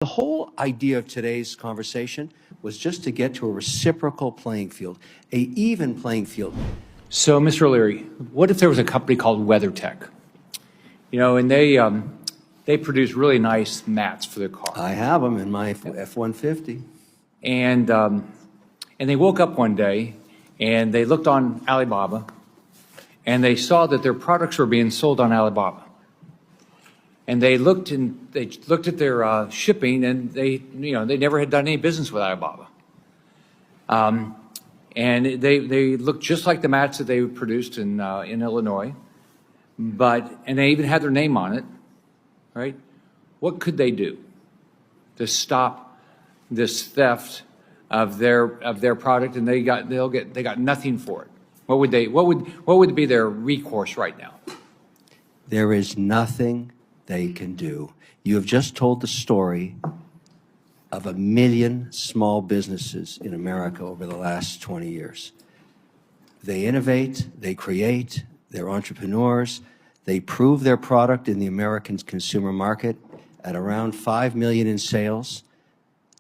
The whole idea of today's conversation was just to get to a reciprocal playing field, a even playing field. So, Mr. O'Leary, what if there was a company called WeatherTech? You know, and they produce really nice mats for their car. I have them in my F-150. And they woke up one day and they looked on Alibaba and they saw that their products were being sold on Alibaba. And they looked at their shipping, and they never had done any business with Alibaba. And they looked just like the mats that they produced in Illinois, and they even had their name on it, right? What could they do to stop this theft of their product? And they got nothing for it. What would be their recourse right now? There is nothing they can do. You have just told the story of 1 million small businesses in America over the last 20 years. They innovate, they create, they're entrepreneurs, they prove their product in the American consumer market at around 5 million in sales.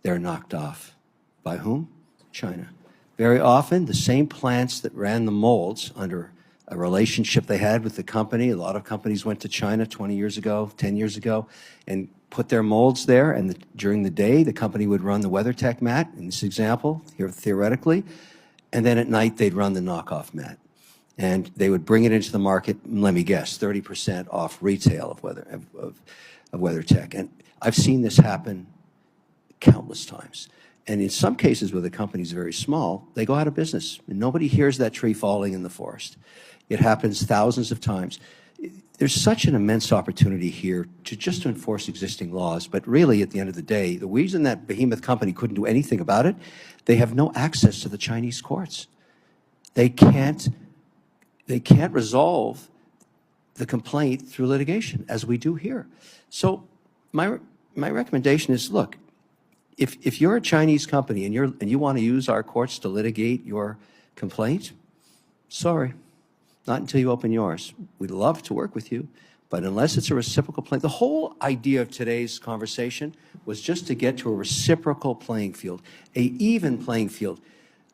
They're knocked off. By whom? China. Very often, the same plants that ran the molds under a relationship they had with the company. A lot of companies went to China 20 years ago, 10 years ago, and put their molds there. And during the day, the company would run the WeatherTech mat, in this example, here theoretically. And then at night, they'd run the knockoff mat. And they would bring it into the market, let me guess, 30% off retail of WeatherTech. And I've seen this happen countless times. And in some cases where the company's very small, they go out of business. And nobody hears that tree falling in the forest. It happens thousands of times. There's such an immense opportunity here to enforce existing laws, but really, at the end of the day, the reason that behemoth company couldn't do anything about it, they have no access to the Chinese courts. They can't resolve the complaint through litigation, as we do here. So my recommendation is, look, if you're a Chinese company and you want to use our courts to litigate your complaint, sorry. Not until you open yours. We'd love to work with you, but unless it's a reciprocal play, the whole idea of today's conversation was just to get to a reciprocal playing field, a even playing field.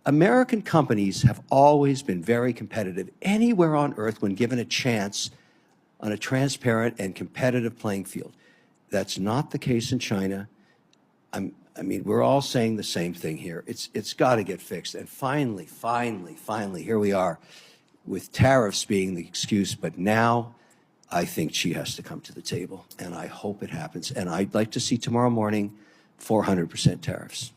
American companies have always been very competitive anywhere on earth when given a chance on a transparent and competitive playing field. That's not the case in China. I mean, we're all saying the same thing here. It's got to get fixed. And finally, here we are, with tariffs being the excuse, but now I think she has to come to the table, and I hope it happens. And I'd like to see tomorrow morning 400% tariffs.